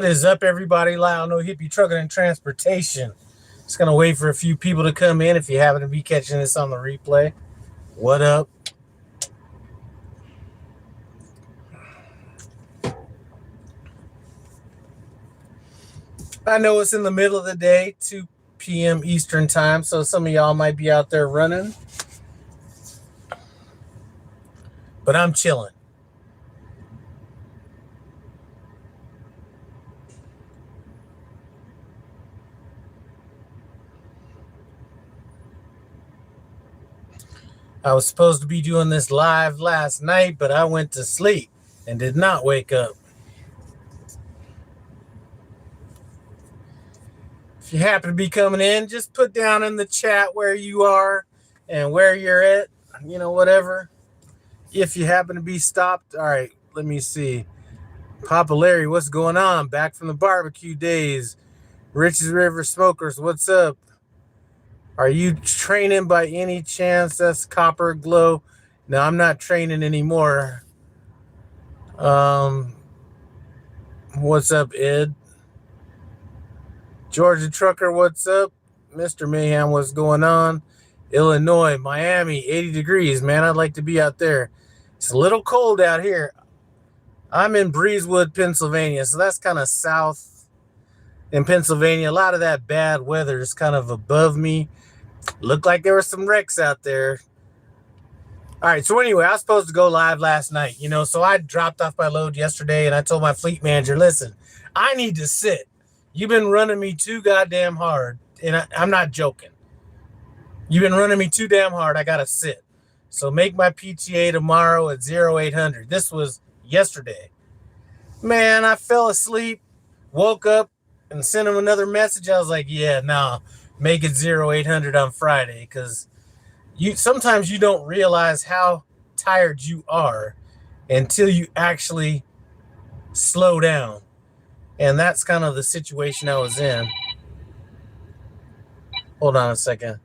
What is up, everybody? Lyle, no hippie trucking and transportation. Just gonna wait for a few people to come in. If you happen to be catching this on the replay, what up? I know it's in the middle of the day, 2 p.m. Eastern time, so some of y'all might be out there running, but I'm chilling. I was supposed to be doing this live last night, but I went to sleep and did not wake up. If you happen to be coming in, just put down in the chat where you are and where you're at, whatever. If you happen to be stopped, all right, let me see. Papa Larry, what's going on? Back from the barbecue days. Rich's River Smokers, what's up? Are you training by any chance? That's Copper Glow. No, I'm not training anymore. What's up, Ed? Georgia Trucker, what's up? Mr. Mayhem, what's going on? Illinois, Miami, 80 degrees, man. I'd like to be out there. It's a little cold out here. I'm in Breezewood, Pennsylvania, so that's kind of south in Pennsylvania. A lot of that bad weather is kind of above me. Looked like there were some wrecks out there. All right, so anyway, I was supposed to go live last night, so I dropped off my load yesterday, and I told my fleet manager, listen, I need to sit. You've been running me too goddamn hard, and I'm not joking. You've been running me too damn hard. I got to sit. So make my PTA tomorrow at 0800. This was yesterday. Man, I fell asleep, woke up, and sent him another message. I was like, yeah, no, make it 0800 on Friday, because sometimes you don't realize how tired you are until you actually slow down. And that's kind of the situation I was in. Hold on a second.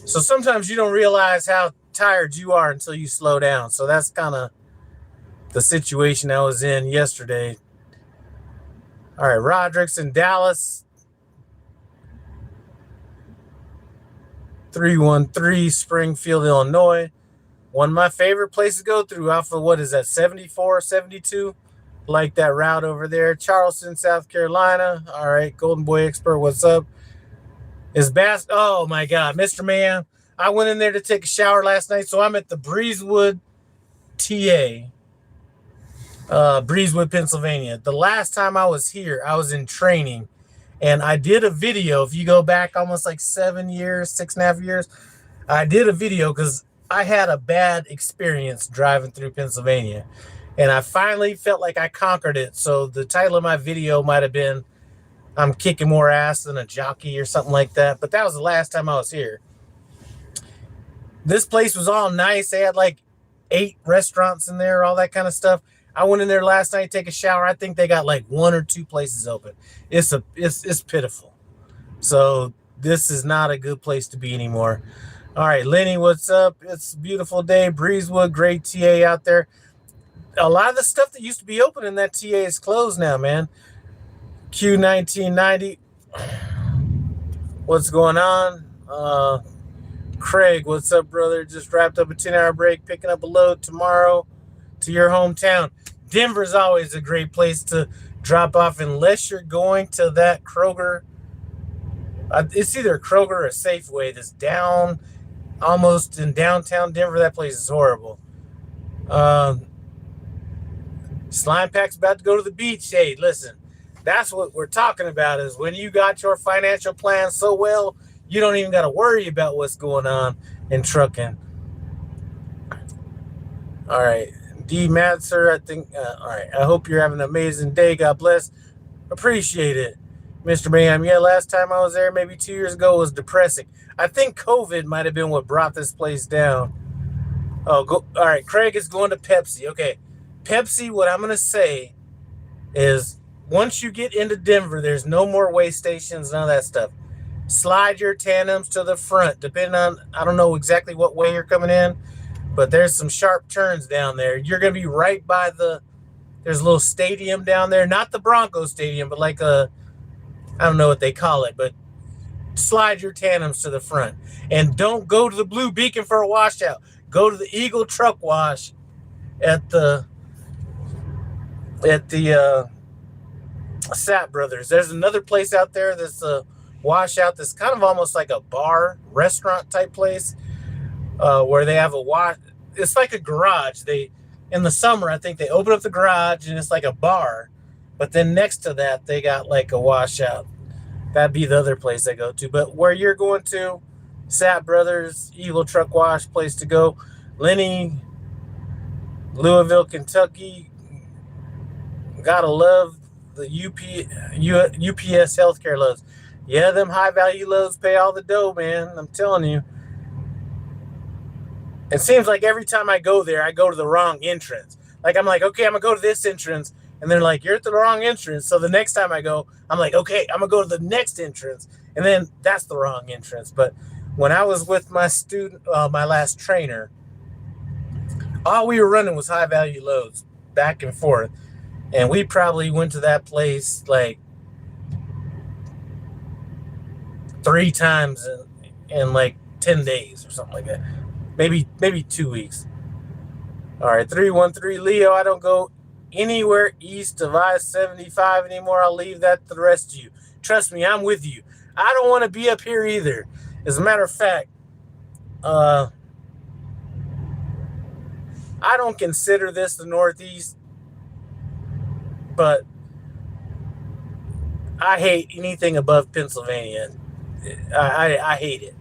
So sometimes you don't realize how tired you are until you slow down. So that's kind of the situation I was in yesterday. All right, Roderick's in Dallas. 313 Springfield, Illinois. One of my favorite places to go through off of, what is that, 74, 72? Like that route over there. Charleston, South Carolina. All right, Golden Boy Expert, what's up? Is Bass? Oh my God, Mr. Man. I went in there to take a shower last night, so I'm at the Breezewood, TA. Breezewood, Pennsylvania. The last time I was here, I was in training, and I did a video. If you go back almost like 7 years, 6.5 years, I did a video because I had a bad experience driving through Pennsylvania, and I finally felt like I conquered it. So the title of my video might have been, I'm kicking more ass than a jockey or something like that. But that was the last time I was here. This place was all nice. They had like 8 restaurants in there, all that kind of stuff. I went in there last night to take a shower. I think they got like 1 or 2 places open. It's pitiful. So this is not a good place to be anymore. All right, Lenny, what's up? It's a beautiful day. Breezewood, great TA out there. A lot of the stuff that used to be open in that TA is closed now, man. Q1990. What's going on? Craig, what's up, brother? Just wrapped up a 10-hour break, picking up a load tomorrow to your hometown. Denver's always a great place to drop off unless you're going to that Kroger. It's either a Kroger or a Safeway that's down almost in downtown Denver. That place is horrible. Slime Pack's about to go to the beach. Hey, listen, that's what we're talking about, is when you got your financial plan so well, you don't even got to worry about what's going on in trucking. All right. D. Matzer, I think, all right. I hope you're having an amazing day. God bless. Appreciate it. Mr. Mayhem, yeah, last time I was there, maybe 2 years ago, was depressing. I think COVID might have been what brought this place down. Oh, go. All right. Craig is going to Pepsi. Okay. Pepsi, what I'm going to say is once you get into Denver, there's no more way stations, none of that stuff. slide your tandems to the front, depending on, I don't know exactly what way you're coming in, but there's some sharp turns down there. You're going to be right by there's a little stadium down there, not the Broncos stadium, but like I don't know what they call it, but slide your tandems to the front. And don't go to the Blue Beacon for a washout. Go to the Eagle Truck Wash at the Sap Brothers. There's another place out there that's a washout that's kind of almost like a bar, restaurant type place, where they have a wash. It's like a garage. In the summer, I think they open up the garage and it's like a bar, but then next to that they got like a washout. That'd be the other place I go to. But where you're going to, Sap Brothers, Eagle Truck Wash, place to go. Lenny, Louisville, Kentucky. Gotta love the UPS healthcare loads. Yeah, them high value loads pay all the dough, man. I'm telling you. It seems like every time I go there, I go to the wrong entrance. Like, I'm like, okay, I'm going to go to this entrance. And they're like, you're at the wrong entrance. So the next time I go, I'm like, okay, I'm going to go to the next entrance. And then that's the wrong entrance. But when I was with my my last trainer, all we were running was high value loads back and forth. And we probably went to that place like 3 times in like 10 days or something like that. Maybe 2 weeks. All right, 313 Leo. I don't go anywhere east of I-75 anymore. I'll leave that to the rest of you. Trust me, I'm with you. I don't want to be up here either. As a matter of fact, I don't consider this the Northeast, but I hate anything above Pennsylvania. I hate it.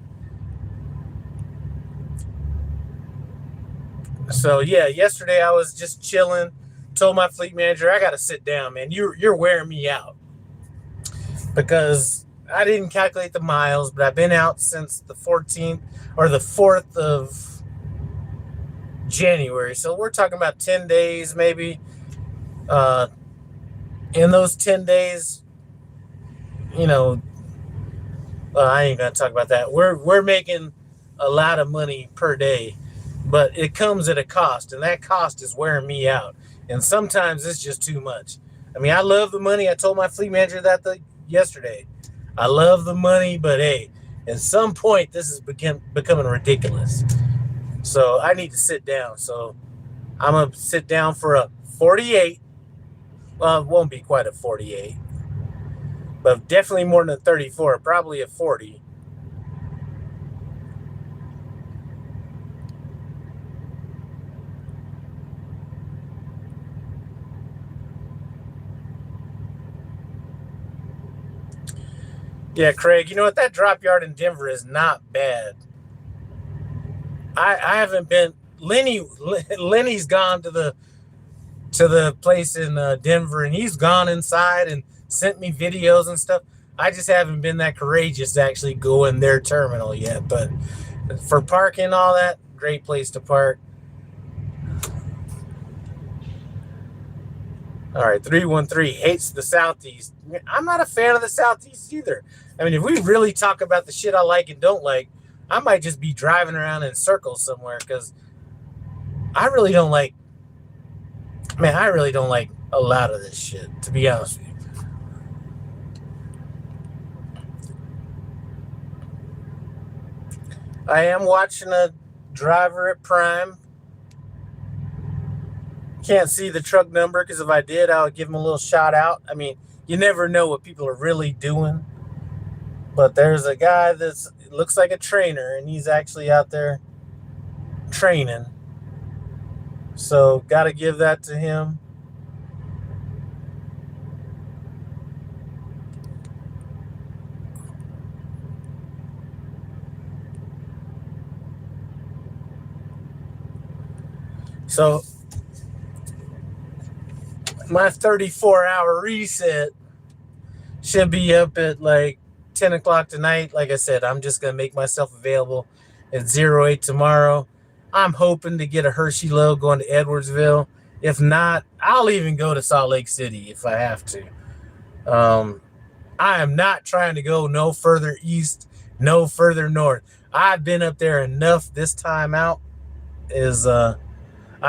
So yeah, yesterday I was just chilling. Told my fleet manager, I got to sit down, man. You're wearing me out, because I didn't calculate the miles, but I've been out since the 14th or the 4th of January. So we're talking about 10 days maybe. In those 10 days, you know, I ain't gonna talk about that. We're making a lot of money per day, but it comes at a cost, and that cost is wearing me out. And sometimes it's just too much. I mean, I love the money. I told my fleet manager that yesterday. I love the money, but hey, at some point this is becoming ridiculous. So I need to sit down. So I'm gonna sit down for a 48. Well, it won't be quite a 48, but definitely more than a 34. Probably a 40. Yeah, Craig, you know what? That drop yard in Denver is not bad. I haven't been. Lenny's gone to the place in Denver, and he's gone inside and sent me videos and stuff. I just haven't been that courageous to actually go in their terminal yet. But for parking, all that, great place to park. All right, 313 hates the Southeast. I'm not a fan of the Southeast either. I mean, if we really talk about the shit I like and don't like, I might just be driving around in circles somewhere, because I really don't like a lot of this shit, to be honest with you. I am watching a driver at Prime. Can't see the truck number, because if I did, I would give him a little shout out. I mean, you never know what people are really doing. But there's a guy that looks like a trainer, and he's actually out there training. So got to give that to him. So my 34-hour reset should be up at like 10 o'clock tonight. Like I said, I'm just going to make myself available at 08 tomorrow. I'm hoping to get a Hershey load going to Edwardsville. If not, I'll even go to Salt Lake City if I have to. I am not trying to go no further east, no further north. I've been up there enough this time out. Is I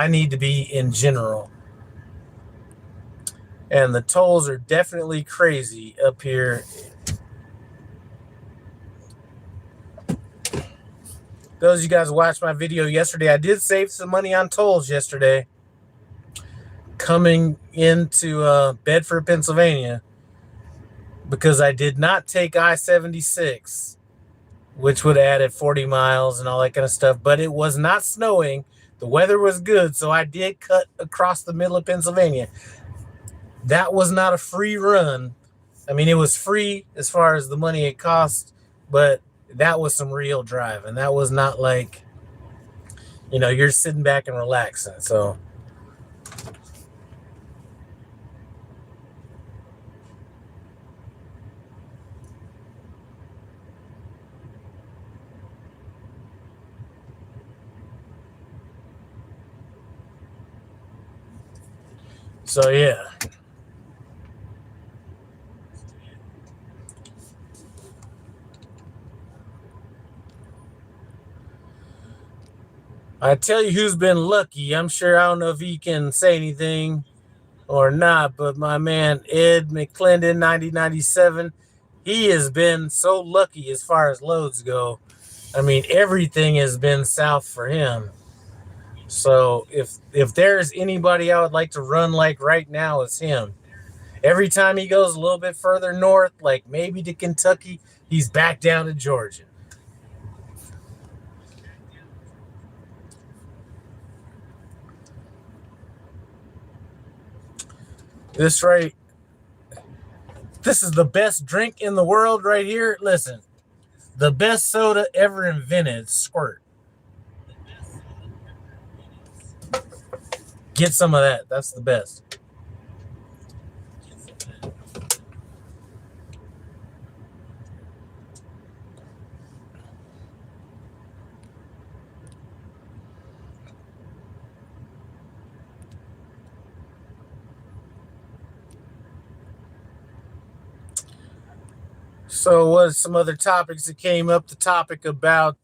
need to be in general. And the tolls are definitely crazy up here. Those of you guys who watched my video yesterday, I did save some money on tolls yesterday. Coming into Bedford, Pennsylvania, because I did not take I-76, which would have added 40 miles and all that kind of stuff. But it was not snowing. The weather was good, so I did cut across the middle of Pennsylvania. That was not a free run. I mean, it was free as far as the money it cost, but that was some real driving. That was not like, you know, you're sitting back and relaxing. So yeah. I tell you who's been lucky. I'm sure, I don't know if he can say anything or not, but my man Ed McClendon, 9097, he has been so lucky as far as loads go. I mean, everything has been south for him. So if there's anybody I would like to run like right now, it's him. Every time he goes a little bit further north, like maybe to Kentucky, he's back down to Georgia. This is the best drink in the world right here. Listen, the best soda ever invented, Squirt. Get some of that. That's the best. So what's some other topics that came up? The topic about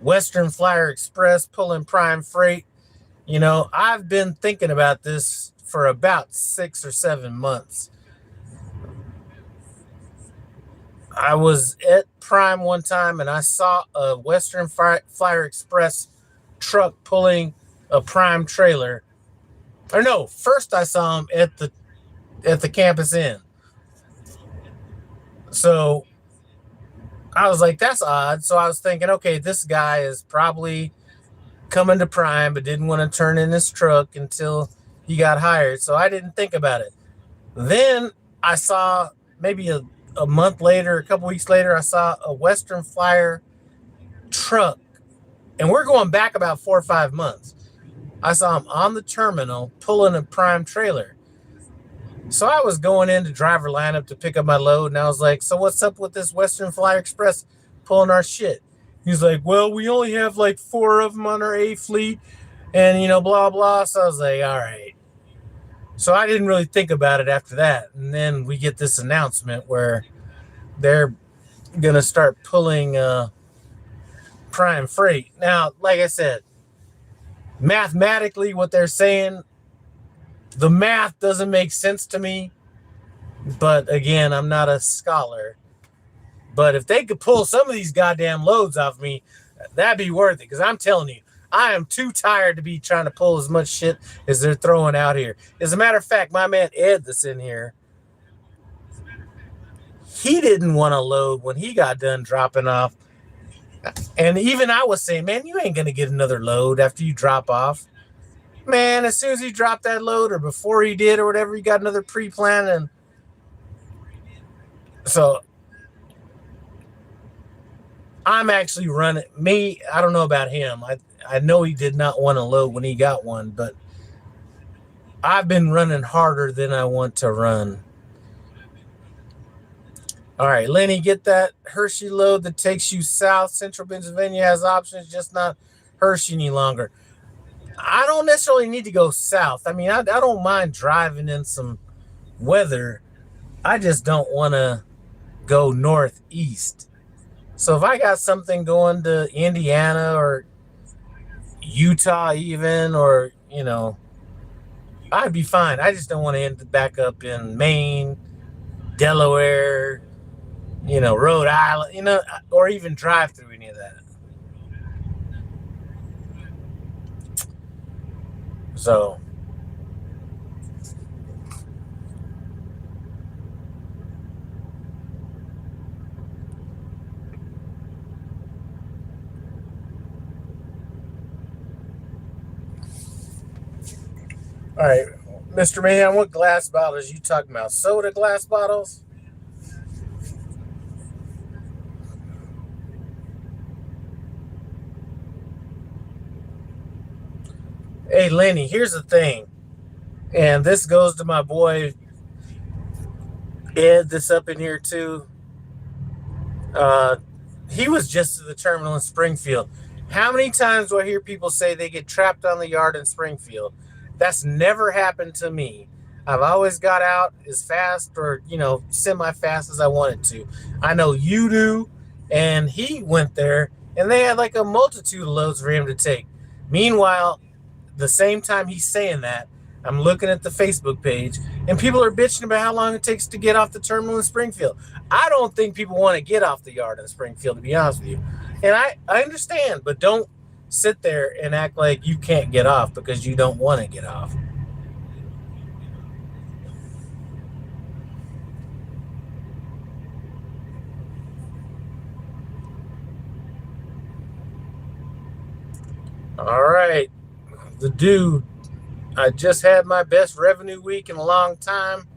Western Flyer Express pulling prime freight. You know, I've been thinking about this for about 6 or 7 months. I was at Prime one time and I saw a Western Flyer Express truck pulling a Prime trailer. Or no, first I saw him at the Campus Inn. So I was like, that's odd. So I was thinking, okay, this guy is probably coming to Prime, but didn't want to turn in his truck until he got hired. So I didn't think about it. Then I saw maybe a month later, a couple weeks later, I saw a Western Flyer truck. And we're going back about 4 or 5 months. I saw him on the terminal pulling a Prime trailer. So I was going into driver lineup to pick up my load, and I was like, so what's up with this Western Flyer Express pulling our shit? He's like, well, we only have like 4 of them on our A fleet, and, you know, blah, blah. So I was like, all right. So I didn't really think about it after that. And then we get this announcement where they're going to start pulling prime freight. Now, like I said, mathematically, what they're saying, the math doesn't make sense to me. But again, I'm not a scholar. But if they could pull some of these goddamn loads off me, that'd be worth it. Because I'm telling you, I am too tired to be trying to pull as much shit as they're throwing out here. As a matter of fact, my man Ed that's in here, he didn't want to load when he got done dropping off. And even I was saying, man, you ain't going to get another load after you drop off. Man, as soon as he dropped that load or before he did or whatever, he got another pre-plan. And so I'm actually running. I don't know about him. I know he did not want to load when he got one, but I've been running harder than I want to run. All right, Lenny, get that Hershey load that takes you south. Central Pennsylvania has options, just not Hershey any longer. I don't necessarily need to go south. I mean, I don't mind driving in some weather, I just don't want to go northeast. So if I got something going to Indiana or Utah even, or, I'd be fine. I just don't want to end back up in Maine, Delaware, Rhode Island, or even drive through any of that. So, all right, Mr. Mayhem, what glass bottles you talking about? Soda glass bottles? Hey, Lenny, here's the thing, and this goes to my boy Ed that's up in here too. Uh, he was just to the terminal in Springfield. How many times do I hear people say they get trapped on the yard in Springfield? That's never happened to me. I've always got out as fast or, semi-fast as I wanted to. I know you do, and he went there, and they had like a multitude of loads for him to take. Meanwhile, the same time he's saying that, I'm looking at the Facebook page, and people are bitching about how long it takes to get off the terminal in Springfield. I don't think people want to get off the yard in Springfield, to be honest with you. And I understand, but don't sit there and act like you can't get off because you don't want to get off. All right, the dude. I just had my best revenue week in a long time.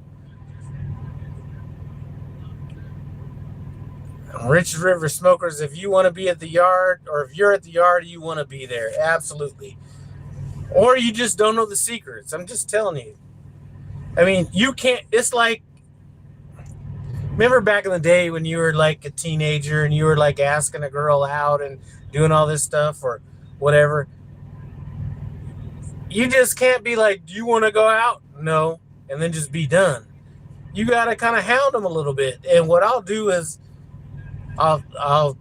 Rich River Smokers, if you want to be at the yard, or if you're at the yard, you want to be there. Absolutely. Or you just don't know the secrets. I'm just telling you. I mean, you can't, it's like, remember back in the day when you were like a teenager and you were like asking a girl out and doing all this stuff or whatever? You just can't be like, do you want to go out? No. And then just be done. You got to kind of hound them a little bit. And what I'll do is I'll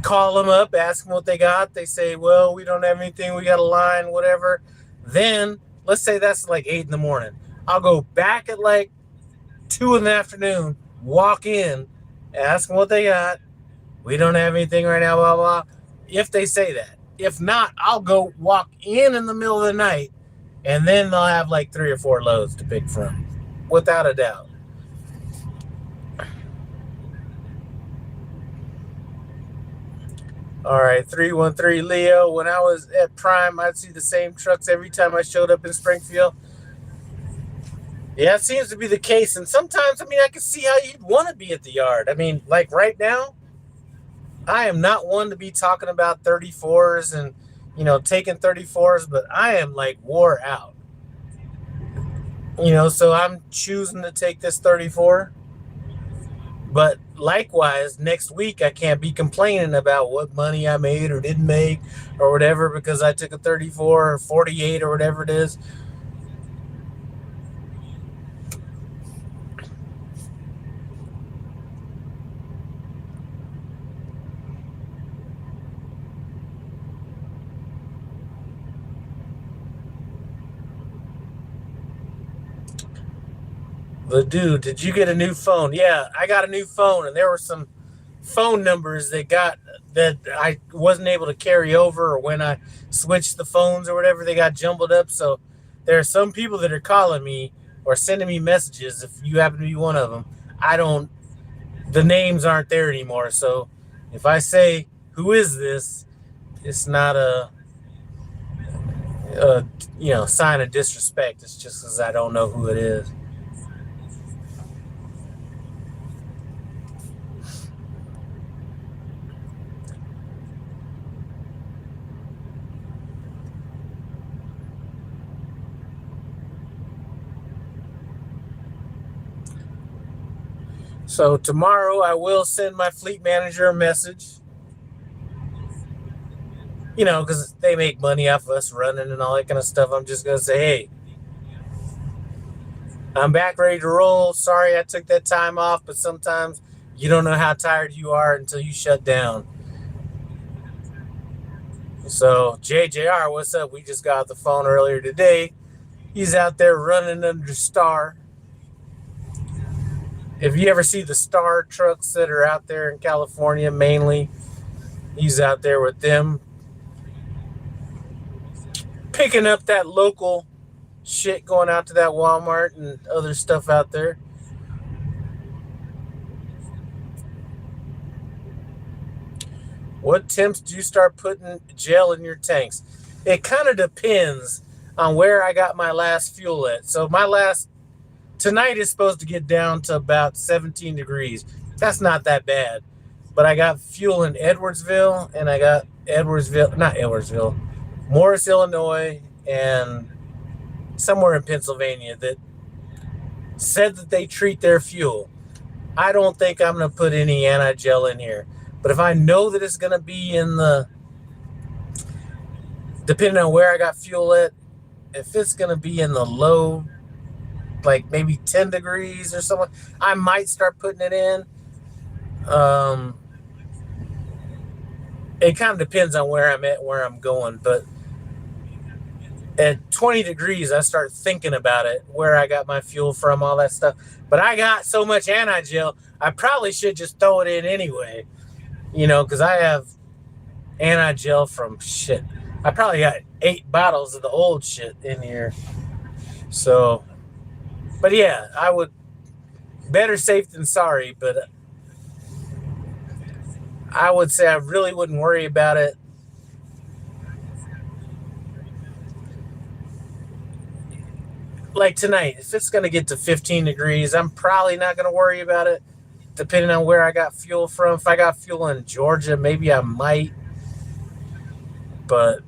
call them up, ask them what they got. They say, well, we don't have anything. We got a line, whatever. Then let's say that's like 8 in the morning. I'll go back at like 2 in the afternoon, walk in, ask them what they got. We don't have anything right now, blah, blah. If they say that. If not, I'll go walk in the middle of the night, and then they'll have like 3 or 4 loads to pick from, without a doubt. All right, 313 Leo. When I was at Prime, I'd see the same trucks every time I showed up in Springfield. Yeah, it seems to be the case. And sometimes, I can see how you'd want to be at the yard. Like right now, I am not one to be talking about 34s and, taking 34s, but I am like wore out. So I'm choosing to take this 34. But likewise, next week, I can't be complaining about what money I made or didn't make or whatever because I took a 34 or 48 or whatever it is. The dude, did you get a new phone? Yeah, I got a new phone, and there were some phone numbers that I wasn't able to carry over, or when I switched the phones or whatever, they got jumbled up. So there are some people that are calling me or sending me messages. If you happen to be one of them, the names aren't there anymore. So if I say, who is this? It's not a sign of disrespect. It's just because I don't know who it is. So tomorrow I will send my fleet manager a message, because they make money off of us running and all that kind of stuff. I'm just going to say, hey, I'm back ready to roll. Sorry I took that time off, but sometimes you don't know how tired you are until you shut down. So, JJR, what's up? We just got off the phone earlier today. He's out there running under Star. If you ever see the Star trucks that are out there in California, mainly, he's out there with them, picking up that local shit going out to that Walmart and other stuff out there. What temps do you start putting gel in your tanks? It kind of depends on where I got my last fuel at. So tonight is supposed to get down to about 17 degrees. That's not that bad. But I got fuel in Edwardsville, and I got Morris, Illinois, and somewhere in Pennsylvania that said that they treat their fuel. I don't think I'm going to put any anti-gel in here. But if I know that it's going to be depending on where I got fuel at, if it's going to be in the low, like maybe 10 degrees or something, I might start putting it in. It kind of depends on where I'm at, where I'm going. But at 20 degrees, I start thinking about it, where I got my fuel from, all that stuff. But I got so much anti-gel, I probably should just throw it in anyway. Because I have anti-gel from shit. I probably got 8 bottles of the old shit in here. So, but yeah, I would, better safe than sorry, but I would say I really wouldn't worry about it. Like tonight, if it's going to get to 15 degrees, I'm probably not going to worry about it, depending on where I got fuel from. If I got fuel in Georgia, maybe I might. But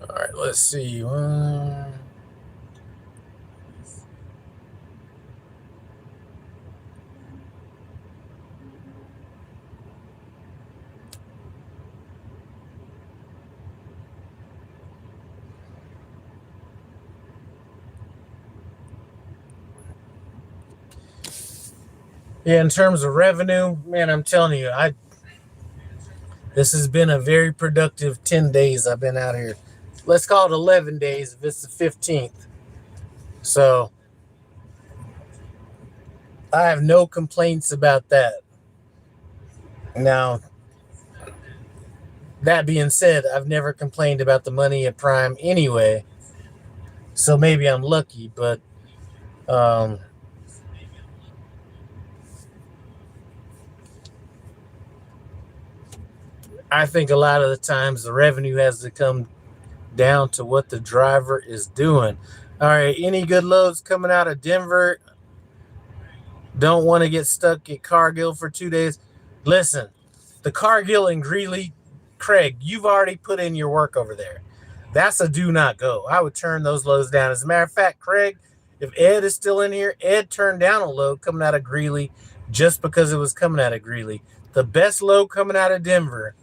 all right, let's see. Yeah, in terms of revenue, man, I'm telling you, this has been a very productive 10 days I've been out here. Let's call it 11 days if it's the 15th. So I have no complaints about that. Now, that being said, I've never complained about the money at Prime anyway. So maybe I'm lucky, but I think a lot of the times the revenue has to come down to what the driver is doing. All right, any good loads coming out of Denver? Don't want to get stuck at Cargill for 2 days. Listen, the Cargill and Greeley, Craig, you've already put in your work over there. That's a do not go. I would turn those loads down. As a matter of fact, Craig, if Ed is still in here, Ed turned down a load coming out of Greeley just because it was coming out of Greeley. The best load coming out of Denver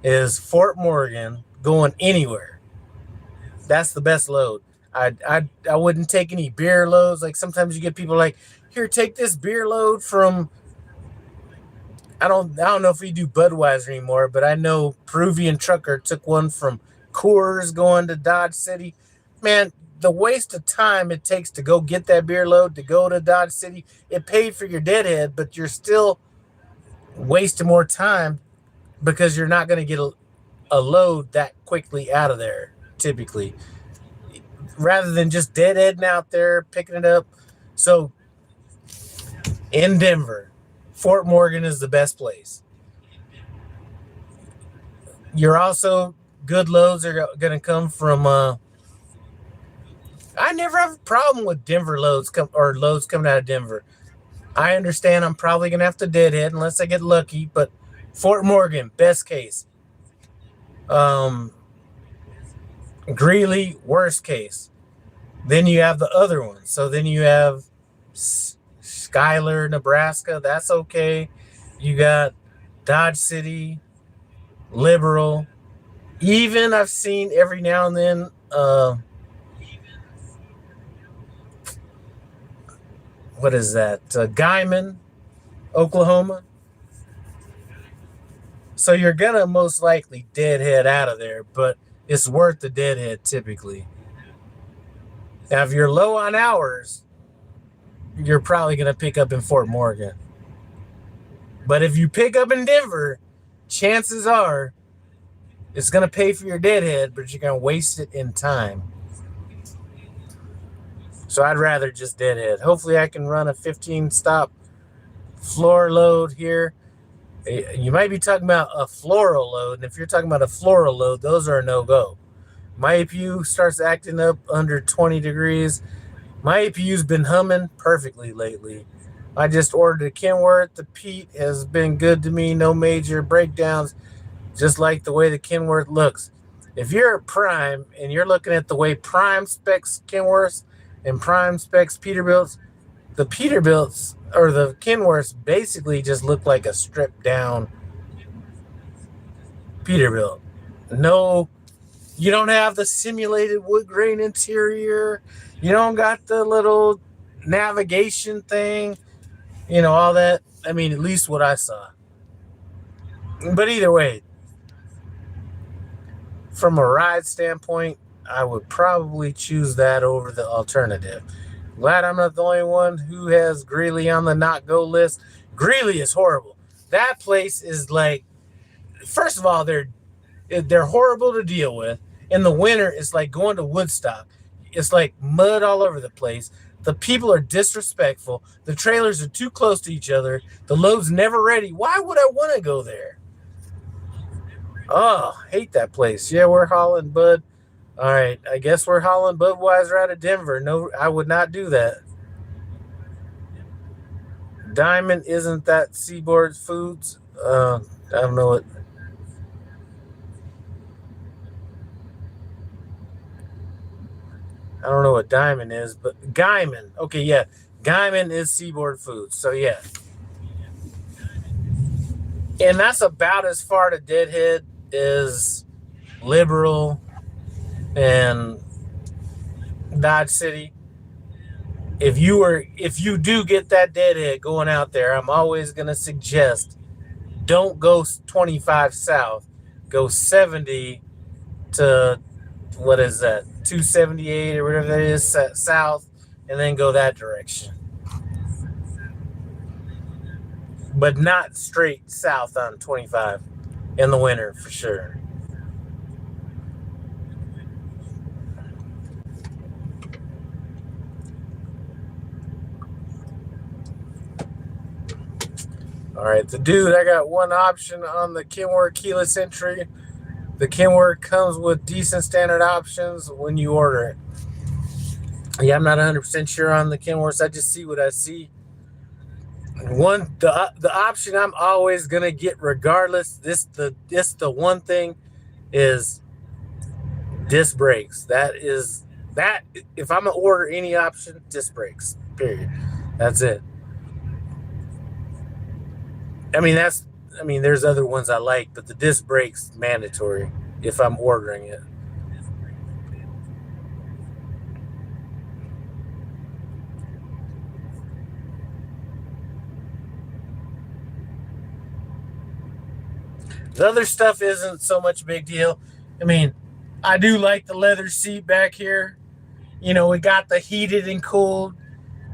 is Fort Morgan going anywhere. That's the best load. I wouldn't take any beer loads. Like sometimes you get people like, here, take this beer load from, I don't know if we do Budweiser anymore, but I know Peruvian Trucker took one from Coors going to Dodge City. Man, the waste of time it takes to go get that beer load, to go to Dodge City, it paid for your deadhead, but you're still wasting more time because you're not going to get a load that quickly out of there, typically, rather than just deadheading out there, picking it up. So in Denver, Fort Morgan is the best place. You're also, good loads are going to come from, I never have a problem with Denver loads loads coming out of Denver. I understand I'm probably going to have to deadhead unless I get lucky, but Fort Morgan, best case. Greeley, worst case. Then you have the other one. So then you have Schuyler, Nebraska. That's okay. You got Dodge City, Liberal. Even I've seen every now and then what is that? Guyman, Oklahoma. So you're gonna most likely deadhead out of there, but it's worth the deadhead typically. Now, if you're low on hours, you're probably gonna pick up in Fort Morgan. But if you pick up in Denver, chances are it's gonna pay for your deadhead, but you're gonna waste it in time. So I'd rather just deadhead. Hopefully I can run a 15 stop floor load here. You might be talking about a floral load, and if you're talking about a floral load, those are a no-go. My APU starts acting up under 20 degrees. My APU's been humming perfectly lately. I just ordered a Kenworth. The Pete has been good to me. No major breakdowns. Just like the way the Kenworth looks. If you're at Prime and you're looking at the way Prime specs Kenworths and Prime specs Peterbilts, the Peterbilts or the Kenworths basically just look like a stripped down Peterbilt. No, you don't have the simulated wood grain interior. You don't got the little navigation thing. You know, all that. I mean, at least what I saw. But either way, from a ride standpoint, I would probably choose that over the alternative. Glad I'm not the only one who has Greeley on the not go list. Greeley is horrible. That place is like, first of all, they're horrible to deal with. In the winter, it's like going to Woodstock. It's like mud all over the place. The people are disrespectful. The trailers are too close to each other. The load's never ready. Why would I want to go there? Oh, hate that place. Yeah, we're hauling Bud. All right, I guess we're hauling Budweiser out of Denver. No, I would not do that. Diamond, isn't that Seaboard Foods? I don't know what. I don't know what Diamond is, but Guyman. Okay, yeah. Guyman is Seaboard Foods. So, yeah. And that's about as far to Deadhead as Liberal and Dodge City. If you do get that deadhead going out there, I'm always going to suggest don't go 25 south. Go 70 to, what is that, 278 or whatever that is, south, and then go that direction. But not straight south on 25 in the winter for sure. All right, the dude, I got one option on the Kenworth keyless entry. The Kenworth comes with decent standard options when you order it. Yeah, I'm not 100% sure on the Kenworths. I just see what I see. The option I'm always gonna get regardless. The one thing is disc brakes. That if I'm gonna order any option, disc brakes. Period. That's it. I mean, there's other ones I like, but the disc brakes mandatory if I'm ordering it. The other stuff isn't so much a big deal. I mean, I do like the leather seat back here. You know, we got the heated and cooled.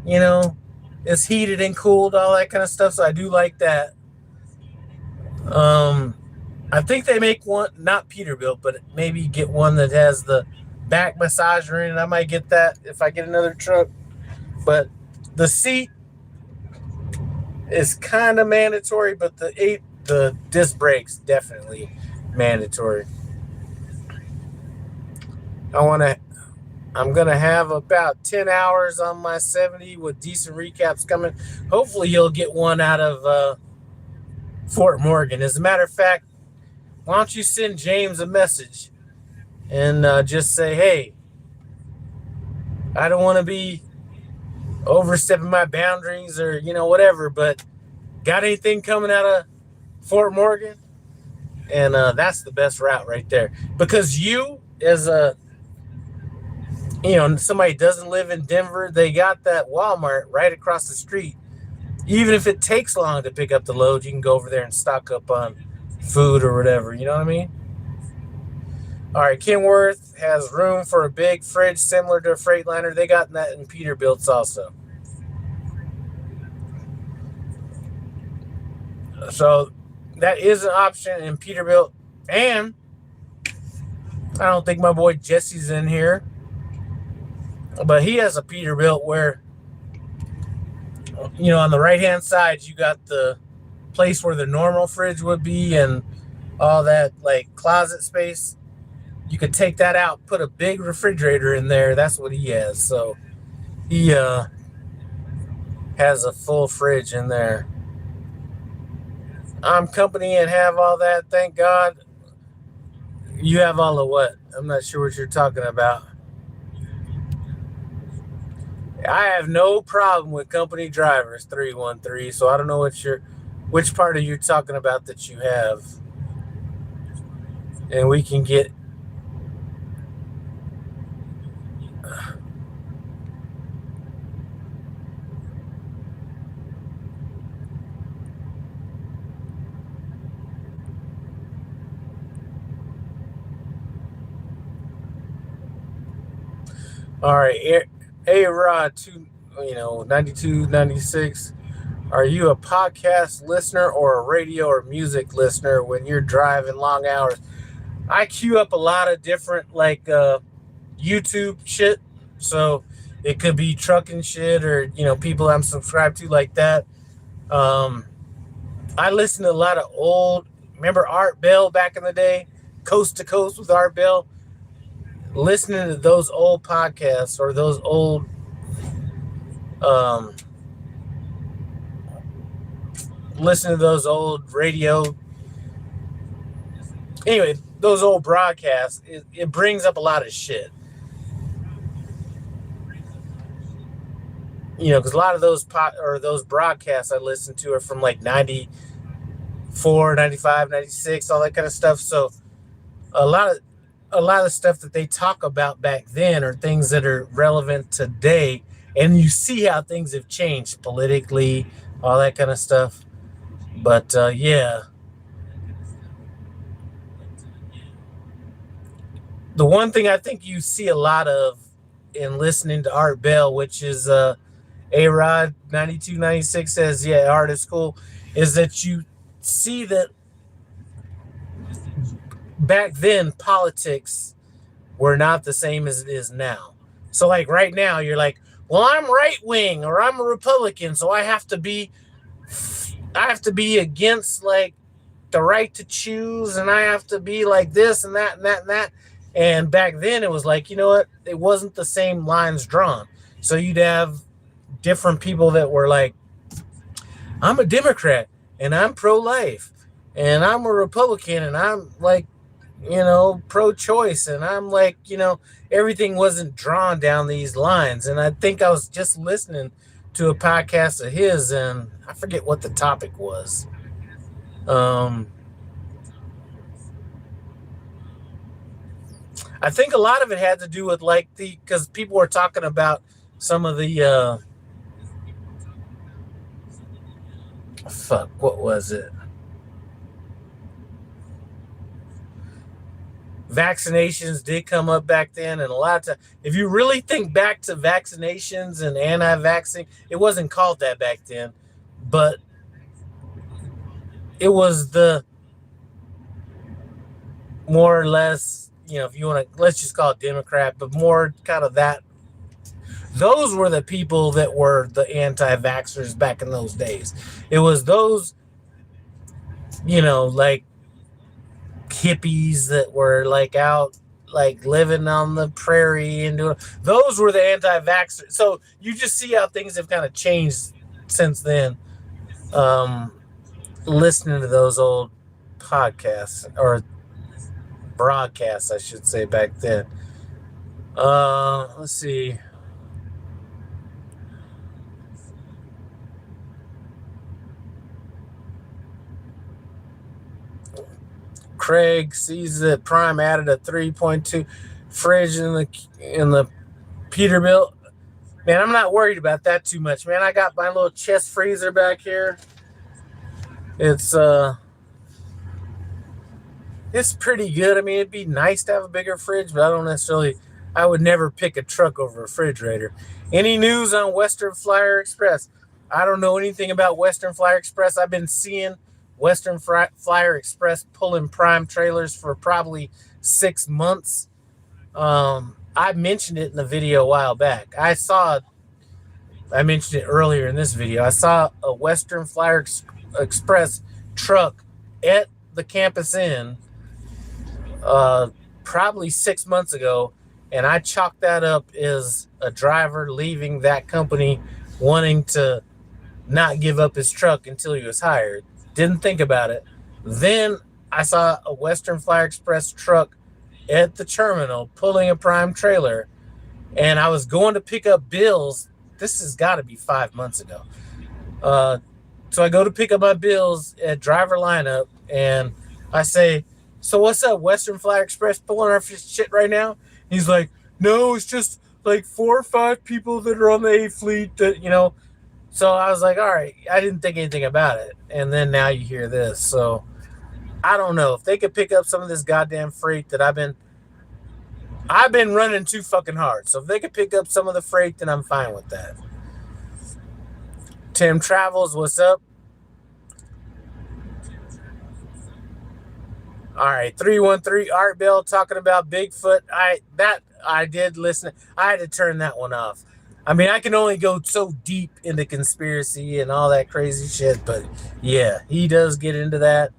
You know, it's heated and cooled, all that kind of stuff. So I do like that. I think they make one, not Peterbilt, but maybe get one that has the back massager in it. I might get that if I get another truck. But the seat is kind of mandatory, but the disc brakes definitely mandatory. I want to I'm going to have about 10 hours on my 70 with decent recaps coming. Hopefully you'll get one out of Fort Morgan. As a matter of fact, why don't you send James a message and just say, hey, I don't want to be overstepping my boundaries or, whatever, but got anything coming out of Fort Morgan? And that's the best route right there. Because you, as somebody doesn't live in Denver, they got that Walmart right across the street. Even if it takes long to pick up the load, you can go over there and stock up on food or whatever. You know what I mean? All right, Kenworth has room for a big fridge similar to a Freightliner. They got that in Peterbilt's also. So that is an option in Peterbilt. And I don't think my boy Jesse's in here, but he has a Peterbilt where, on the right-hand side, you got the place where the normal fridge would be and all that, like, closet space. You could take that out, put a big refrigerator in there. That's what he has. So he has a full fridge in there. I'm company and have all that, thank God. You have all of what? I'm not sure what you're talking about. I have no problem with company drivers, 313. So I don't know which part of you talking about that you have. And we can get all right, A-Rod, 92, 96. Are you a podcast listener or a radio or music listener when you're driving long hours? I queue up a lot of different, YouTube shit. So it could be trucking shit or, people I'm subscribed to like that. I listen to a lot of old, remember Art Bell back in the day? Coast to Coast with Art Bell? Listening to those old podcasts or those old listening to those old radio, anyway, those old broadcasts, it brings up a lot of shit, because a lot of those those broadcasts I listen to are from like 94, 95, 96, all that kind of stuff. So a lot of stuff that they talk about back then are things that are relevant today, and you see how things have changed politically, all that kind of stuff. But yeah, the one thing I think you see a lot of in listening to Art Bell, which is A-Rod 92, 96 says, yeah, art is cool, is that you see that back then politics were not the same as it is now. So like right now you're like, well, I'm right wing or I'm a Republican, so I have to be against like the right to choose, and I have to be like this and that and that and that. And back then it was like, you know what? It wasn't the same lines drawn. So you'd have different people that were like, I'm a Democrat and I'm pro-life, and I'm a Republican and I'm like, pro-choice, and I'm like, everything wasn't drawn down these lines. And I think I was just listening to a podcast of his, and I forget what the topic was. I think a lot of it had to do with because people were talking about some of the what was it? Vaccinations did come up back then, and a lot of times, if you really think back to vaccinations and anti-vaccine, it wasn't called that back then, but it was the more or less, if you want to, let's just call it Democrat, but more kind of that. Those were the people that were the anti-vaxxers back in those days. It was those, like hippies that were like out like living on the prairie and doing those were the anti-vaxxers. So you just see how things have kind of changed since then. Listening to those old podcasts or broadcasts, I should say, back then. Let's see. Craig sees that Prime added a 3.2 fridge in the Peterbilt. Man, I'm not worried about that too much, man. I got my little chest freezer back here. It's pretty good. I mean, it'd be nice to have a bigger fridge, but I would never pick a truck over a refrigerator. Any news on Western Flyer Express? I don't know anything about Western Flyer Express. I've been seeing Western Flyer Express pulling Prime trailers for probably 6 months. I mentioned it in the video a while back. I mentioned it earlier in this video. I saw a Western Flyer Express truck at the Campus Inn probably 6 months ago, and I chalked that up as a driver leaving that company wanting to not give up his truck until he was hired. Didn't think about it. Then I saw a Western Flyer Express truck at the terminal pulling a Prime trailer, and I was going to pick up bills. This has got to be 5 months ago. So I go to pick up my bills at driver lineup, and I say, "So what's up, Western Flyer Express pulling our shit right now?" He's like, "No, it's just like 4 or 5 people that are on the A fleet that, you know." So I was like, all right, I didn't think anything about it. And then now you hear this. So I don't know if they could pick up some of this goddamn freight that I've been running too fucking hard. So if they could pick up some of the freight, then I'm fine with that. Tim Travels, what's up? All right, 313 Art Bell talking about Bigfoot. I did listen. I had to turn that one off. I mean, I can only go so deep into conspiracy and all that crazy shit, but yeah, he does get into that.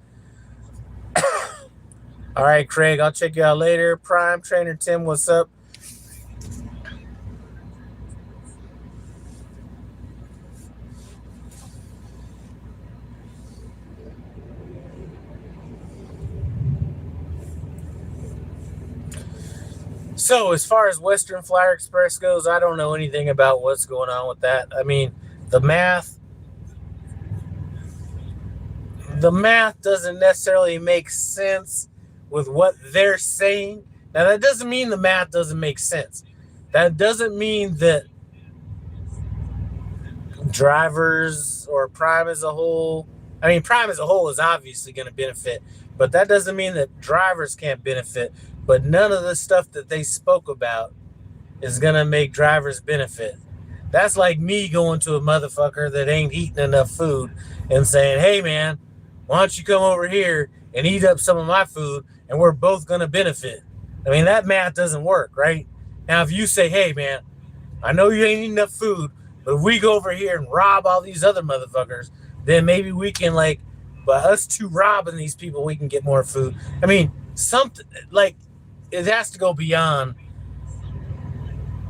All right, Craig, I'll check you out later. Prime Trainer Tim, what's up? So as far as Western Flyer Express goes, I don't know anything about what's going on with that. I mean, the math doesn't necessarily make sense with what they're saying. Now, that doesn't mean the math doesn't make sense. That doesn't mean that drivers or Prime as a whole, I mean, Prime as a whole is obviously going to benefit, but that doesn't mean that drivers can't benefit. But none of the stuff that they spoke about is going to make drivers benefit. That's like me going to a motherfucker that ain't eating enough food and saying, "Hey, man, why don't you come over here and eat up some of my food and we're both going to benefit." I mean, that math doesn't work, right? Now, if you say, "Hey, man, I know you ain't eating enough food, but if we go over here and rob all these other motherfuckers, then maybe we can, like, by us two robbing these people, we can get more food." I mean, something like, it has to go beyond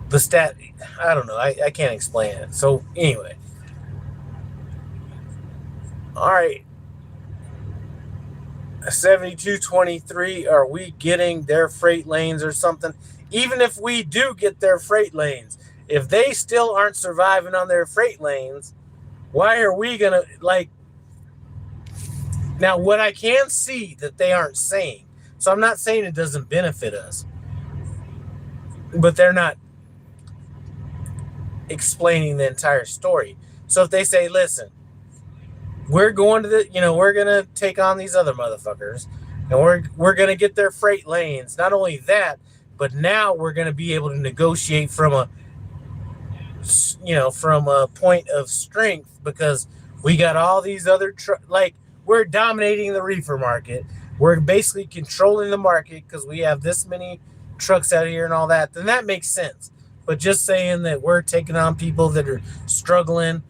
the stat. I don't know. I can't explain it. So anyway. All right. 7223, are we getting their freight lanes or something? Even if we do get their freight lanes, if they still aren't surviving on their freight lanes, why are we going to, like, now what I can see that they aren't saying, so I'm not saying it doesn't benefit us, but they're not explaining the entire story. So if they say, "Listen, we're going to we're going to take on these other motherfuckers and we're going to get their freight lanes. Not only that, but now we're going to be able to negotiate from a point of strength because we got all these other like, we're dominating the reefer market. We're basically controlling the market because we have this many trucks out here and all that," then that makes sense. But just saying that we're taking on people that are struggling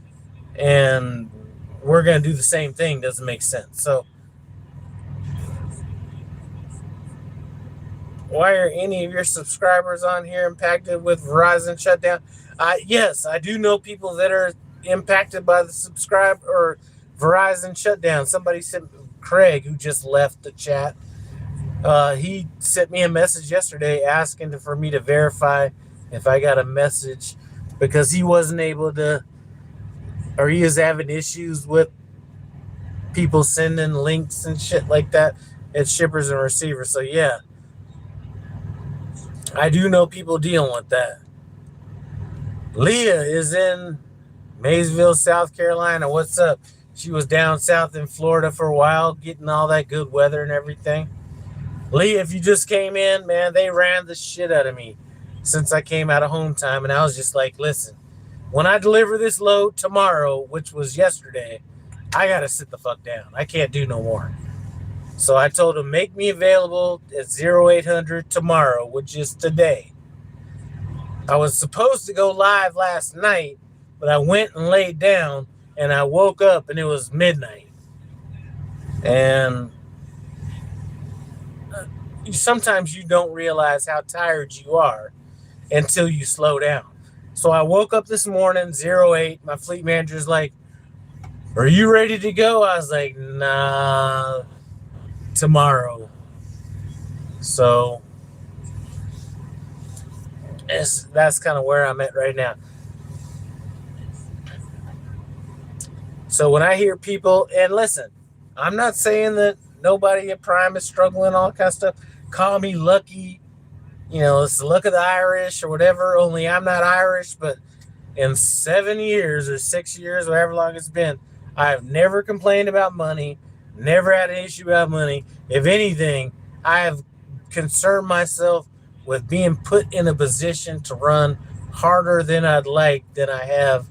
and we're going to do the same thing doesn't make sense. So why are any of your subscribers on here impacted with Verizon shutdown? Yes, I do know people that are impacted by the subscribe or Verizon shutdown. Somebody sent Craig, who just left the chat. He sent me a message yesterday asking for me to verify if I got a message because he wasn't able to, or he is having issues with people sending links and shit like that at shippers and receivers. So yeah, I do know people dealing with that. Leah is in Maysville, South Carolina. What's up? She was down south in Florida for a while, getting all that good weather and everything. Leah, if you just came in, man, they ran the shit out of me since I came out of home time. And I was just like, listen, when I deliver this load tomorrow, which was yesterday, I got to sit the fuck down. I can't do no more. So I told them, make me available at 0800 tomorrow, which is today. I was supposed to go live last night, but I went and laid down, and I woke up, and it was midnight. And sometimes you don't realize how tired you are until you slow down. So I woke up this morning, 08. My fleet manager's like, are you ready to go? I was like, nah, tomorrow. So that's kind of where I'm at right now. So when I hear people, and listen, I'm not saying that nobody at Prime is struggling, all that kind of stuff. Call me lucky. You know, it's the luck of the Irish or whatever, only I'm not Irish. But in 7 years or 6 years, however long it's been, I've never complained about money, never had an issue about money. If anything, I have concerned myself with being put in a position to run harder than I'd like, than I have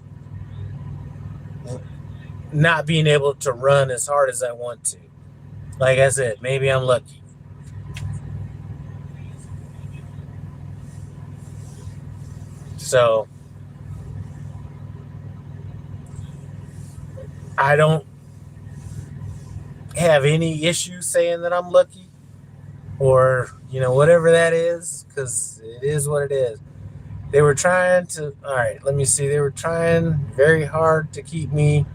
not being able to run as hard as I want to. Like I said, maybe I'm lucky. So I don't have any issues saying that I'm lucky or, you know, whatever that is, because it is what it is. They were trying to, all right, let me see. They were trying very hard to keep me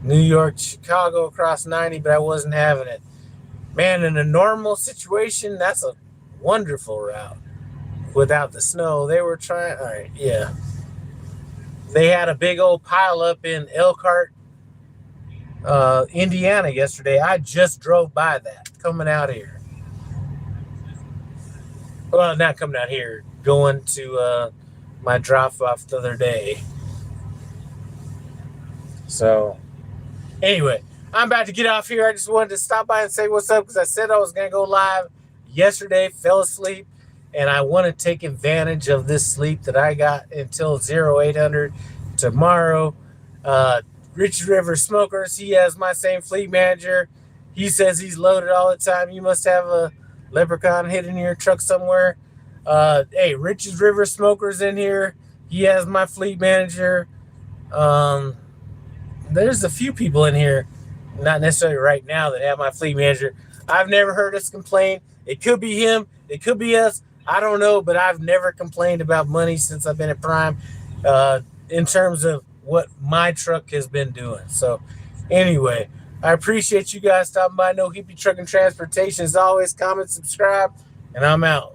New York, Chicago across 90, but I wasn't having it. Man, in a normal situation, that's a wonderful route without the snow. They were trying, all right, yeah. They had a big old pile up in Elkhart, Indiana yesterday. I just drove by that coming out here. Well, not coming out here, going to my drop off the other day. So anyway, I'm about to get off here. I just wanted to stop by and say what's up because I said I was going to go live yesterday, fell asleep, and I want to take advantage of this sleep that I got until 0800 tomorrow. Richard River Smokers, he has my same fleet manager. He says he's loaded all the time. You must have a leprechaun hidden in your truck somewhere. Hey, Richard River Smokers in here. He has my fleet manager. There's a few people in here, not necessarily right now, that have my fleet manager. I've never heard us complain. It could be him. It could be us. I don't know, but I've never complained about money since I've been at Prime in terms of what my truck has been doing. So anyway, I appreciate you guys stopping by. No Hippie Truck and Transportation. As always, comment, subscribe, and I'm out.